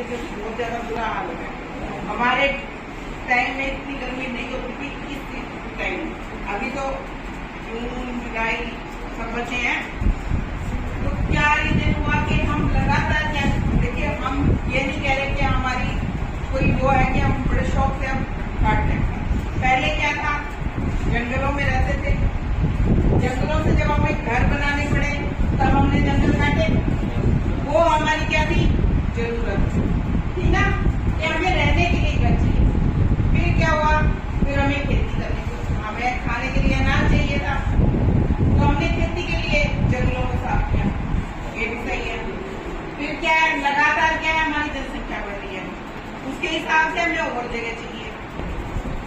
थे कि बहुत ज्यादा बुरा हाल है। हमारे टाइम में इतनी गर्मी नहीं होती थी इस टाइम। अभी तो जून जुलाई सब बचे हैं। तो क्या रीजन हुआ कि हम लगातार क्या, देखिए हम ये नहीं कह रहे कि हमारी कोई वो है कि हम बड़े शौक से हम काट लें। पहले क्या था, जंगलों में रहते थे, जंगलों से जब हमें घर बनाने पड़े तब हमने जंगल काटे। वो हमारी क्या थी, जरूरत थी ना कि हमें रहने के लिए घर चाहिए। फिर क्या हुआ, फिर हमें खेती करने को, हमें खाने के लिए अनाज चाहिए था, तो हमने खेती के लिए जंगलों को साफ किया। ये भी सही है। फिर क्या है, लगातार क्या है, हमारी जनसंख्या बढ़ रही है, उसके हिसाब से हमें और जगह चाहिए,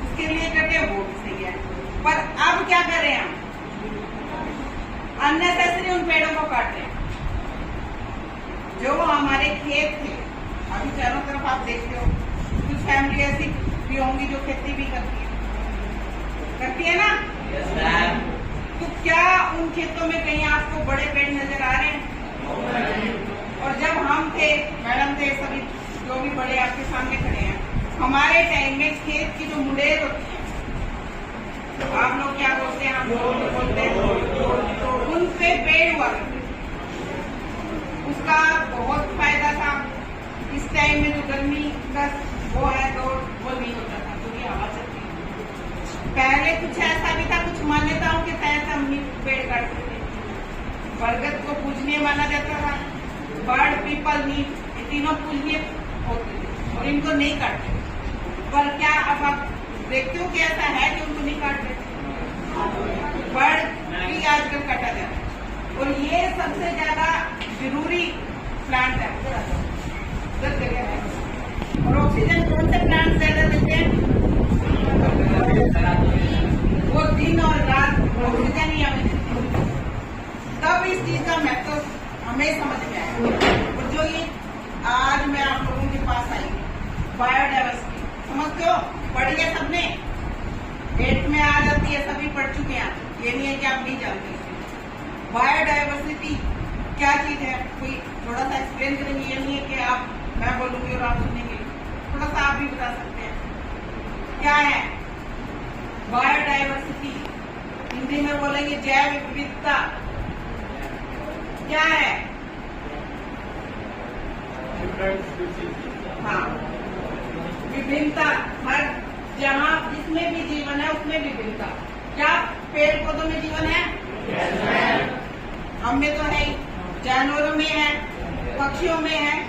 उसके लिए कटे, वो भी सही है। पर अब क्या कर रहे हैं हम, अननेसेसरी उन पेड़ों को काट रहे हैं जो हमारे खेत थे। अभी चारों तरफ आप देखते हो कुछ फैमिली ऐसी भी होंगी जो खेती भी करती है ना। तो क्या उन खेतों में कहीं आपको बड़े पेड़ नजर आ रहे हैं? और जब हम थे, मैडम थे, सभी जो भी बड़े आपके सामने खड़े हैं, हमारे टाइम में खेत की जो मुंडेर होती है, आप लोग क्या बोलते हैं, हम लोग बोलते हैं, तो उन पे पेड़ हुआ करते थे, उसका बहुत फायदा था। इस टाइम में जो गर्मी का वो है तो वो नहीं होता था, क्योंकि हवा चलती थी। पहले कुछ ऐसा भी था, कुछ मान्यताओं के तहत हम पेड़ काटते थे। बरगद को पूजनीय माना जाता था, बर्ड, पीपल, नीम, ये तीनों पूजनीय होते थे और इनको नहीं काटते। पर क्या अब आप देखते हो कि ऐसा है कि उनको नहीं काट रहे? बर्ड भी आजकल काटा जाता है और ये सबसे ज्यादा जरूरी प्लांट है। और ऑक्सीजन कौन से प्लांट ज्यादा देते हैं? वो दिन और रात ऑक्सीजन ही हमें देते हैं। तब इस चीज का महत्व हमें समझ में आया। और जो ये आज मैं आप लोगों के पास आई, बायोडाइवर्सिटी, समझते हो, पढ़ी है सबने, डेट में आ जाती है, सभी पढ़ चुके हैं, ये नहीं है कि आप नहीं जानते। बायोडाइवर्सिटी क्या चीज है, कोई थोड़ा सा एक्सप्लेन करेंगे? ये नहीं है कि आप, मैं बोलूंगी और आप सुनेंगे, थोड़ा सा आप भी बता सकते हैं क्या है बायोडाइवर्सिटी? हिंदी में बोलेंगे जैव विविधता। क्या है? हाँ, विभिन्नता। हर जहाँ जिसमें भी जीवन है उसमें विभिन्नता। क्या पेड़ पौधों में जीवन है? हम में तो है ही, जानवरों में है, पक्षियों में है।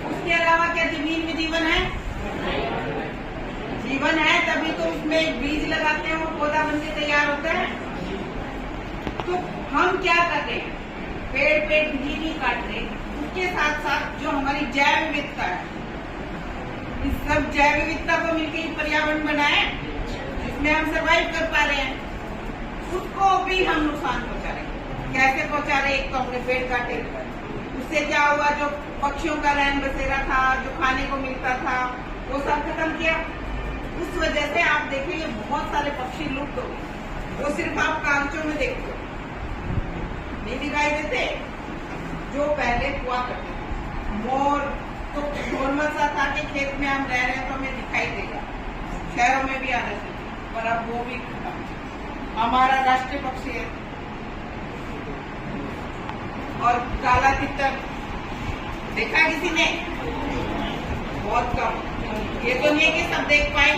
उसके अलावा क्या जमीन में जीवन है? जीवन है, तभी तो उसमें एक बीज लगाते हैं और पौधा बन के तैयार होता है। तो हम क्या कर रहे हैं, पेड़ भी नहीं काट रहे, उसके साथ साथ जो हमारी जैव विविधता है, इस सब जैव विविधता को मिलकर पर्यावरण बनाए जिसमें हम सर्वाइव कर पा रहे हैं, उसको भी हम नुकसान पहुंचा रहे हैं। कैसे पहुंचा रहे? एक तो हमने पेड़ काटे, उससे क्या हुआ, जो पक्षियों का रैन बसेरा था, जो खाने को मिलता था, वो सब खत्म किया। उस वजह से आप देखेंगे बहुत सारे पक्षी लुप्त हो गए। वो सिर्फ आप कागजों में देखते हो, नहीं दिखाई देते, जो पहले हुआ करते थे। मोर तो नॉर्मल सा था कि खेत में हम रह रहे हैं तो हमें दिखाई देगा, शहरों में भी आना चाहिए, पर अब वो भी खत्म। हमारा राष्ट्रीय पक्षी है। और काला तितर देखा किसी ने? बहुत कम। ये तो नहीं है कि सब देख पाए।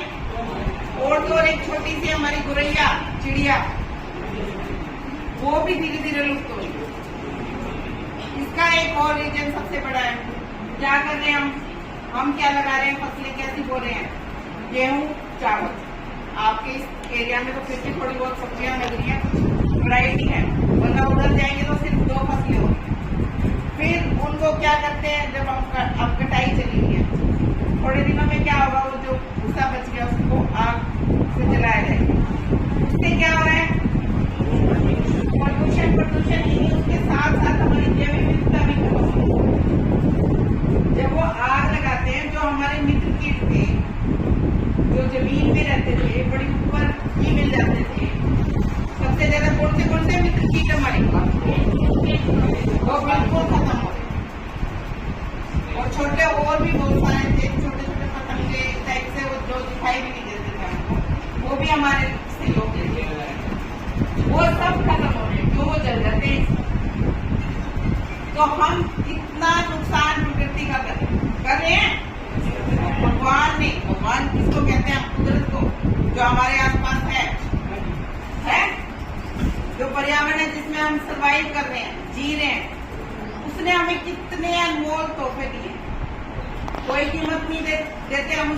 और तो एक छोटी सी हमारी गुरैया चिड़िया, वो भी धीरे धीरे लुप्त हो रही। इसका एक और रीजन सबसे बड़ा है, क्या कर रहे हैं हम क्या लगा रहे हैं, फसलें कैसी बो रहे हैं, गेहूं, चावल। आपके इस एरिया में तो फिर भी थोड़ी बहुत सब्जियां लग रही है, वैरायटी है, वरना उधर जाएंगे तो सिर्फ 2 फसलें होंगी। फिर उनको क्या करते हैं, जब अब कटाई चली है, थोड़े दिनों में क्या होगा, वो जो भूसा बच गया उसको आग से जलाया जाएगा। उससे क्या हो रहा है, प्रदूषण ही, उसके साथ साथ हमारी जैव विविधता भी खत्म हो रही है। जब वो आग लगाते हैं, जो हमारे मित्र कीट थे, जो जमीन में रहते थे, बड़ी ऊपर ही मिल जाते थे, सबसे ज्यादा कौन से मित्र कीट हमारे पास, वो बिल्कुल खत्म हो रहे। और छोटे और और भी बहुत सारे थे छोटे छोटे पतंगे टाइप से, वो जो दिखाई भी नहीं देते थे हमको, वो भी हमारे सहयोग के लिए वो सब खत्म हो गए, क्यों वो जल जाते हैं। तो हम इतना नुकसान प्रकृति का कर रहे हैं। भगवान ने, भगवान किसको कहते हैं? कुदरत को, जो हमारे आसपास है जो पर्यावरण है जिसमें हम सरवाइव कर रहे हैं, जी रहे हैं, उसने हमें कितने अनमोल तोहफे दिए, कोई कीमत नहीं देते हम।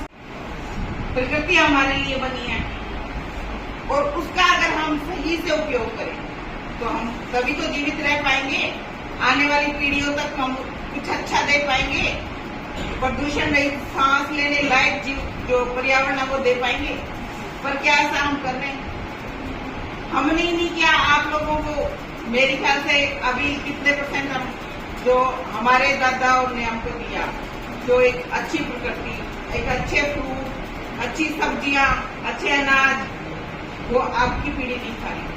प्रकृति हमारे लिए बनी है और उसका अगर हम सही से उपयोग करें तो हम तभी तो जीवित रह पाएंगे, आने वाली पीढ़ियों तक हम कुछ अच्छा दे पाएंगे, प्रदूषण रहित सांस लेने लायक जीव जो पर्यावरण है वो दे पाएंगे। पर क्या ऐसा हम कर रहे हैं? हमने ही नहीं किया। आप लोगों को मेरे ख्याल से अभी कितने % हम जो हमारे दादाओं ने हमको दिया, जो एक अच्छी प्रकृति, एक अच्छे फ्रूट, अच्छी सब्जियां, अच्छे अनाज, वो आपकी पीढ़ी नहीं खाएगी।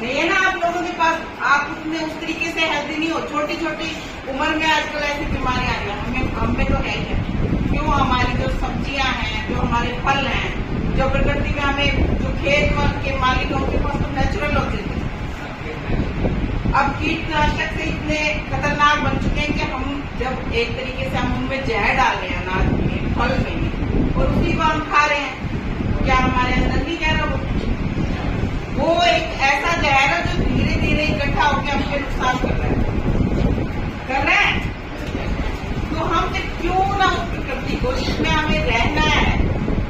नहीं है ना आप लोगों के पास? आप उतने उस तरीके से हेल्दी नहीं हो। छोटी छोटी उम्र में आजकल ऐसी बीमारियां आ रही है, हमें तो है ही है। क्यों? हमारी जो सब्जियां हैं, जो हमारे फल हैं, जो प्रकृति में हमें, जो खेत के मालिकों के पास तो नेचुरल होते थे, अब कीटनाशक से इतने खतरनाक बन चुके हैं कि हम जब एक तरीके से हम उनमें जहर डाल रहे हैं अनाज में, फल में, और उसी को हम खा रहे हैं, तो क्या हमारे अंदर नहीं जा रहा? वो एक ऐसा जहर है जो धीरे धीरे इकट्ठा होकर हमको नुकसान कर रहा है। तो हम क्यों ना उस प्रकृति को, जिसमें हमें रहना है,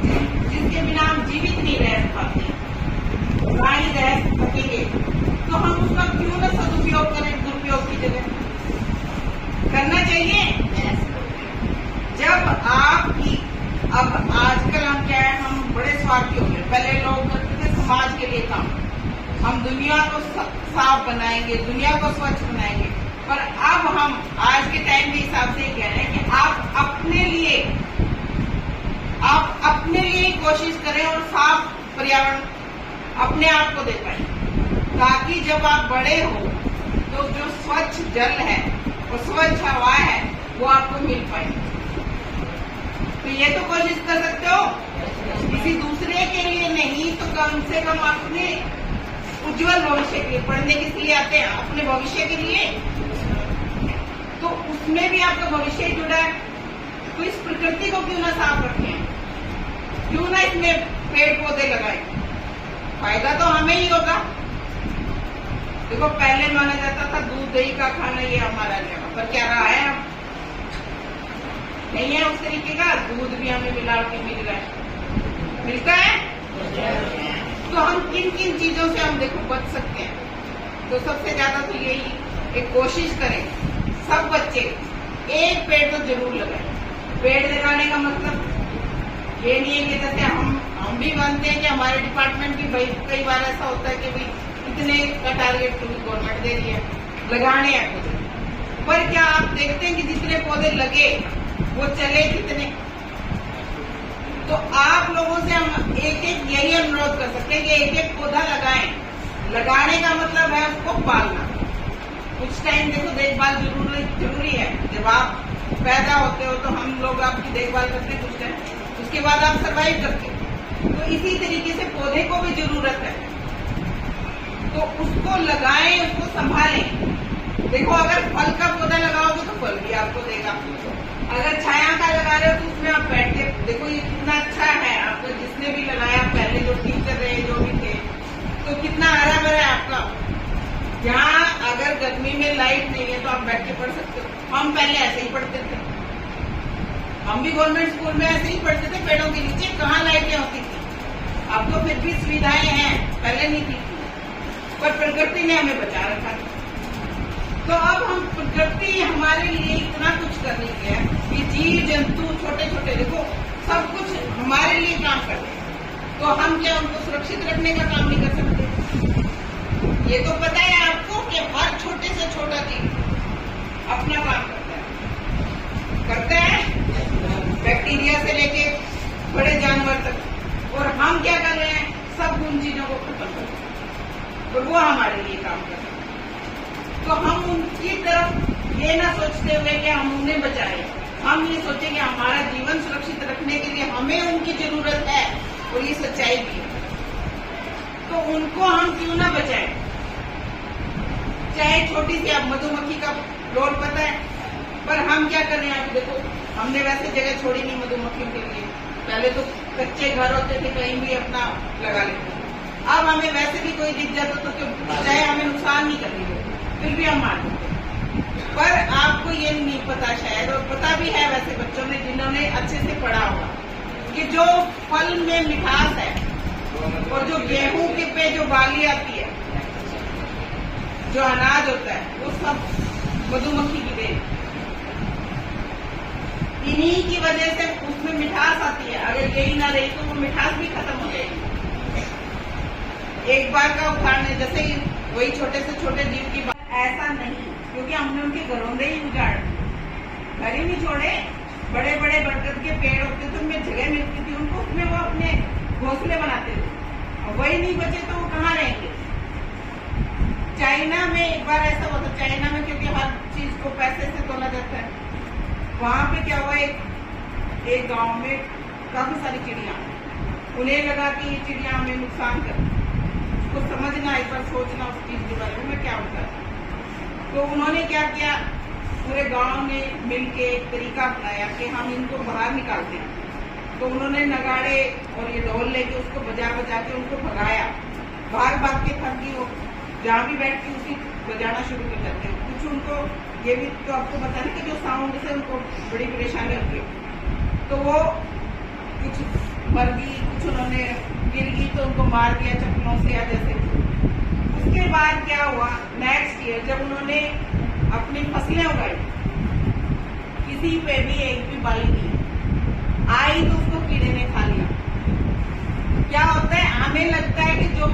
जिसके बिना हम जीवित नहीं रह पाते, ना ही रह सकेंगे, तो हम उसका क्यों ना सदुपयोग करें, दुरुपयोग की जगह करना चाहिए। जब आपकी, अब आजकल हम क्या है, हम बड़े स्वार्थी हो गए। पहले लोग करते थे समाज के लिए काम, हम दुनिया को साफ बनाएंगे, दुनिया को स्वच्छ बनाएंगे, पर अब हम आज के टाइम के हिसाब से कह रहे हैं कि आप अपने लिए कोशिश करें और साफ पर्यावरण अपने आप को दे पाए, ताकि जब आप बड़े हो तो जो स्वच्छ जल है और स्वच्छ हवा है वो आपको मिल पाए। तो ये तो कोशिश कर सकते हो, किसी दूसरे के लिए नहीं तो कम से कम अपने उज्जवल भविष्य के लिए। पढ़ने किस लिए आते हैं? अपने भविष्य के लिए। तो उसमें भी आपका भविष्य जुड़ा है, तो इस प्रकृति को क्यों ना साफ रखें, क्यों ना इसमें पेड़ पौधे लगाएं? फायदा तो हमें ही होगा। देखो पहले माना जाता था दूध दही का खाना ये हमारा जगह, पर क्या रहा है? अब नहीं है उस तरीके का। दूध भी हमें मिलावटी मिल रहा है, मिलता है। तो हम किन किन चीजों से हम देखो बच सकते हैं? तो सबसे ज्यादा तो यही एक कोशिश करें, सब बच्चे एक पेड़ तो जरूर लगाएं। पेड़ लगाने का मतलब ये नहीं है कि जैसे हम भी मानते हैं कि हमारे डिपार्टमेंट भी भाई कई बार ऐसा होता है कि भाई इतने का टारगेट तो गवर्नमेंट दे रही है, लगाने हैं पौधे, पर क्या आप देखते हैं कि जितने पौधे लगे वो चले कितने? तो आप लोगों से हम एक एक यही अनुरोध कर सकते हैं कि एक एक पौधा लगाएं। लगाने का मतलब है उसको पालना। कुछ टाइम देखो देखभाल जरूरी है। जब आप पैदा होते हो तो हम लोग आपकी देखभाल करते हैं कुछ टाइम, उसके बाद आप सर्वाइव करते हो। तो इसी तरीके से पौधे को भी जरूरत है, तो उसको लगाएं, उसको संभालें। देखो अगर फल का पौधा लगाओगे तो फल भी आपको देगा, अगर छाया का लगा रहे हो तो उसमें आप बैठ के देखो ये कितना अच्छा है। आपको जिसने भी लगाया, पहले जो टीचर रहे जो भी थे, तो कितना हरा भरा है आपका। यहाँ अगर गर्मी में लाइट नहीं है तो आप बैठ के पढ़ सकते हो। हम पहले ऐसे ही पढ़ते थे, हम भी गवर्नमेंट स्कूल में ऐसे ही पढ़ते थे, पेड़ों के नीचे। कहाँ लाइटें होती थी? अब तो फिर भी सुविधाएं हैं, पहले नहीं थी, पर प्रकृति ने हमें बचा रखा। तो अब हम प्रकृति हमारे लिए इतना कुछ कर रही है कि जीव जंतु छोटे छोटे देखो सब कुछ हमारे लिए काम कर रहे हैं, तो हम क्या उनको सुरक्षित रखने का काम नहीं कर सकते? ये तो पता है आपको कि हर छोटे से छोटा जीव अपना काम करता है बैक्टीरिया से लेके बड़े जानवर तक। और हम क्या कर रहे हैं? सब उन चीजों को खत्म कर रहे हैं, और वो हमारे लिए काम कर रहे हैं। तो हम उनकी तरफ ये ना सोचते हुए कि हम उन्हें बचाएं, हम ये सोचें कि हमारा जीवन सुरक्षित रखने के लिए हमें उनकी जरूरत है और ये सच्चाई भी है, तो उनको हम क्यों ना बचाएं। चाहे छोटी सी, आप मधुमक्खी का रोल पता है, पर हम क्या कर रहे हैं। आप देखो, हमने वैसे जगह छोड़ी नहीं मधुमक्खियों के लिए। पहले तो कच्चे घर होते थे, कहीं भी अपना लगा लेते थे। अब हमें वैसे भी कोई दिख जाता तो चाहे हमें नुकसान नहीं करनी हो, फिर भी हम मार देते। पर आपको ये नहीं पता शायद, और पता भी है वैसे बच्चों ने जिन्होंने अच्छे से पढ़ा होगा, कि जो फल में मिठास है और जो गेहूं के पे जो बाली आती है, जो अनाज होता है, वो सब मधुमक्खी की देन। इन्हीं की वजह से उसमें मिठास आती है। अगर यही ना रही तो वो मिठास भी खत्म हो जाएगी। एक बार का उदाहरण है, जैसे वही छोटे से छोटे जीव की बात, ऐसा नहीं, क्योंकि हमने उनके घरौंदे ही उजाड़, घर ही नहीं छोड़े। बड़े बड़े बरगद के पेड़ होते थे, उनमें जगह मिलती थी उनको, उसमें वो अपने घोंसले बनाते थे, और वही नहीं बचे तो वो कहाँ रहेंगे। चाइना में एक बार ऐसा हुआ था, चाइना में क्योंकि हर चीज को पैसे से तोला जाता है, वहां पे क्या हुआ, एक गांव में काफी सारी चिड़िया, उन्हें लगा कि ये चिड़िया हमें नुकसान कर, उसको समझना, एक बार सोचना उस चीज के बारे में क्या होता है। तो उन्होंने क्या किया, पूरे गांव ने मिलके एक तरीका अपनाया कि हम इनको बाहर निकालते हैं। तो उन्होंने नगाड़े और ये ढोल लेके उसको बजा बजा के उनको भगाया। भाग भाग के थक गई वो, जहाँ भी बैठ के उसी बजाना शुरू कर देते हैं। कुछ उनको ये भी तो आपको पता है कि जो साउंड से उनको बड़ी परेशानी होती है, तो वो कुछ मर गई, कुछ उन्होंने गिर गई तो उनको मार दिया चप्पलों से या जैसे। उसके बाद क्या हुआ, नेक्स्ट ईयर जब उन्होंने अपनी फसलें उगाई, किसी पे भी एक भी बाली नहीं आई, तो उसको कीड़े ने खा लिया। क्या होता है, हमें लगता है कि जो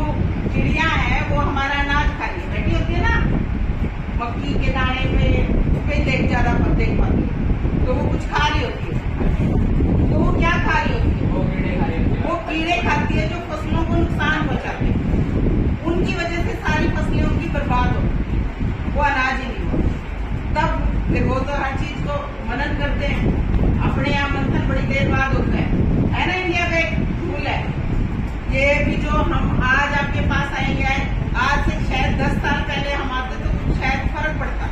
चिड़िया है वो हमारा अनाज खा रही है, बैठी होती है ना मक्की के दाने पे देख ज्यादा देख पाती है, तो वो कुछ खा रही होती है। तो वो क्या खा रही होती है, वो कीड़े खाती है जो फसलों को नुकसान पहुंचाते हैं। उनकी वजह से सारी फसलें उनकी बर्बाद हो, वो अनाज ही नहीं हो। तब देखो तो हर चीज को मनन करते हैं, अपने यहाँ मंथन बड़ी देर बाद होता है ना। इंडिया का एक रूल है, ये भी जो हम आज आपके पास आएंगे, आज से शायद 10 साल पहले हम आते तो शायद फर्क पड़ता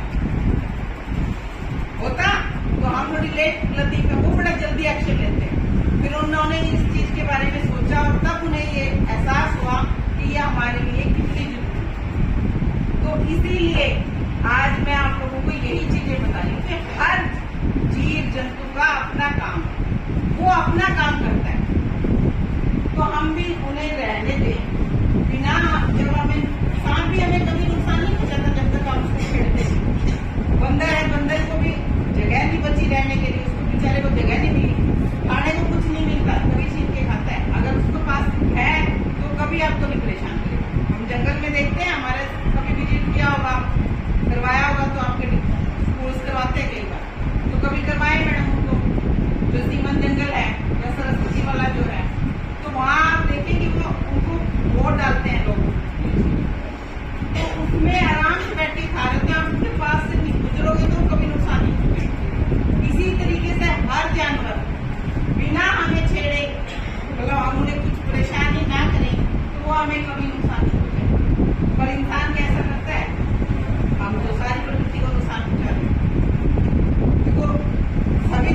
होता, तो हम थोड़ी लेट लतीफ है, वो बड़ा जल्दी एक्शन लेते हैं। फिर उन्होंने इस चीज के बारे में सोचा और तब उन्हें ये एहसास हुआ कि ये हमारे लिए कितनी जरूरी है। तो इसीलिए आज मैं आप लोगों को यही चीजें बता रही हूँ कि हर जीव जंतु का अपना काम, वो अपना काम करता है, तो हम भी उन्हें रहने दें बिना, जब हमें सांप भी हमें कभी नुकसान नहीं पहुंचाता जब तक हम उसको छेड़ते। बंदर है, बंदर को भी जगह नहीं बची रहने के लिए, उसको बेचारे को जगह नहीं मिली, खाने को कुछ नहीं मिलता, कभी छीन के खाता है। अगर उसके पास है तो कभी आपको नहीं परेशान करेगा। हम जंगल में देखते हैं, हमारे कभी विजिट किया होगा, करवाया होगा तो आपके स्कूल करवाते हैं कई बार, तो कभी करवाए मैडम उनको, जो सीमन जंगल है या सरस्वती वाला जो है, तो वहाँ आप देखेंगे वो उनको वोट डालते हैं लोग, तो उसमें आराम से बैठ के खा रहे थे। आप उसके पास से गुजरोगे तो कभी नुकसान नहीं होगा। इसी तरीके से हर जानवर बिना हमें छेड़े, मतलब हम उन्हें कुछ परेशानी ना करें, तो वो हमें कभी नुकसान नहीं होगा। पर इंसान कैसा करता है, हम तो सारी प्रकृति को नुकसान पहुंचा रहे हैं। तो सभी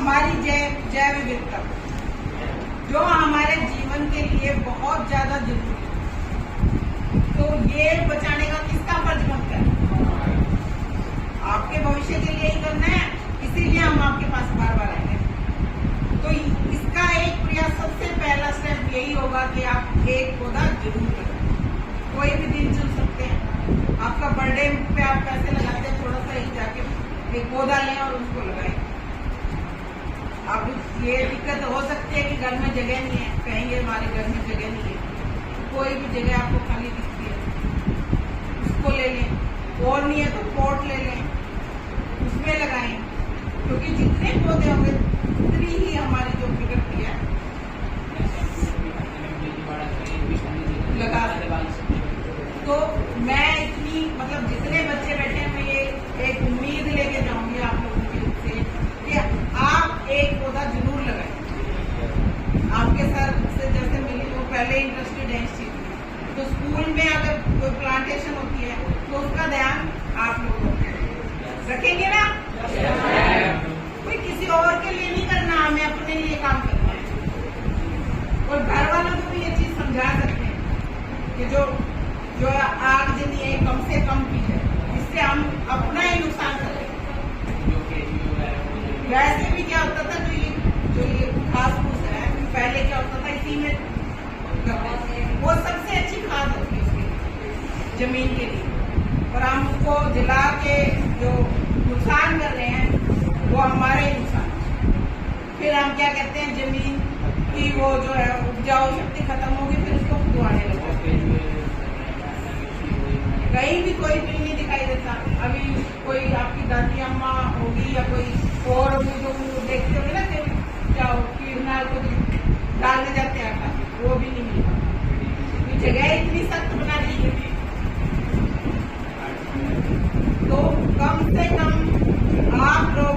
हमारी जैव विविधता जो हमारे जीवन के लिए बहुत ज्यादा जरूरी है, तो ये बचाने का किसका फर्ज बनता है? आपके भविष्य के लिए ही करना है, इसीलिए हम आपके पास बार बार आएंगे। तो इसका एक प्रयास, सबसे पहला स्टेप यही होगा कि आप एक पौधा जरूर लगाएं। कोई भी दिन चुन सकते हैं, आपका बर्थडे पे आप पैसे लगाते हैं, थोड़ा सा ही जाके एक पौधा लें और उसको लगाएं। अब ये दिक्कत हो सकती है कि घर में जगह नहीं है, कहेंगे हमारे घर में जगह नहीं है, कोई भी जगह आपको खाली दिखती है उसको ले लें, और नहीं है तो पॉट ले लें, उसमें लगाएं, क्योंकि जितने पौधे होंगे उतनी ही हमारी जो प्रकृति है लगा सकते। तो मैं इतनी मतलब जितने बच्चे बैठे हैं, मैं ये एक उम्मीद लेके जाऊंगी आप लोगों की से कि आप एक पौधा जरूर लगाएं। आपके सर से जैसे मिली वो पहले इंटरेस्टेड है इस चीज में, तो स्कूल में अगर कोई प्लांटेशन होती है तो उसका ध्यान आप लोग रखेंगे ना। कोई किसी और के लिए नहीं करना, हमें अपने लिए काम करना है। और घर वालों को भी ये चीज समझा सकते हैं कि जो आगजनी है कम से कम की है, इससे हम अपना ही नुकसान कर रहे हैं। वैसे भी क्या होता था, जो ये घास फूस है पहले क्या होता था, इसी में वो सबसे अच्छी खाद होती है उसकी जमीन के लिए, और हम उसको जला के जो नुकसान कर रहे हैं वो हमारे नुकसान। फिर हम क्या कहते हैं, जमीन की वो जो है उपजाऊ शक्ति खत्म होगी, फिर उसको खुदवाने लगते हैं। कहीं भी कोई भी नहीं दिखाई देता। अभी कोई आपकी दादी अम्मा होगी या कोई और होगी जो देखते होंगे ना कि क्या कीड़नाल को डालने जाते हैं आटा, वो भी नहीं मिलता। जगह इतनी सख्त बना दी है, तो कम से कम आप लोग,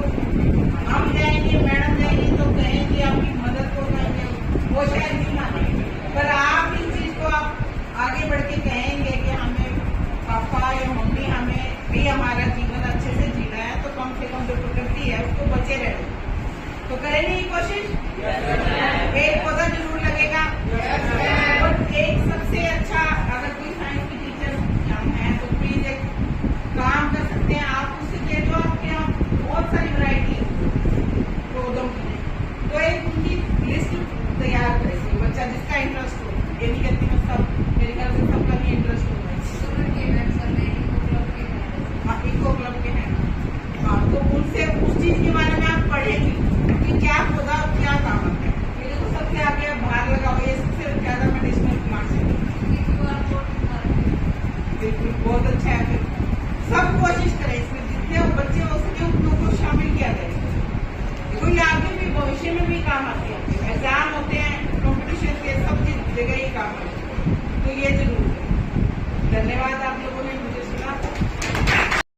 हम जाएंगे, मैडम जाएंगे तो कहेंगे आपकी मदद को कहेंगे, वो शायद नहीं मानेंगे, पर आप इस चीज को आप आगे बढ़ के कहेंगे कि हमें पापा या मम्मी हमें भी हमारा जीवन अच्छे से जीना है, तो कम से कम जो प्रकृति है उसको बचे रहने, तो करेंगे ये कोशिश। एक पौधा जरूर लगेगा और एक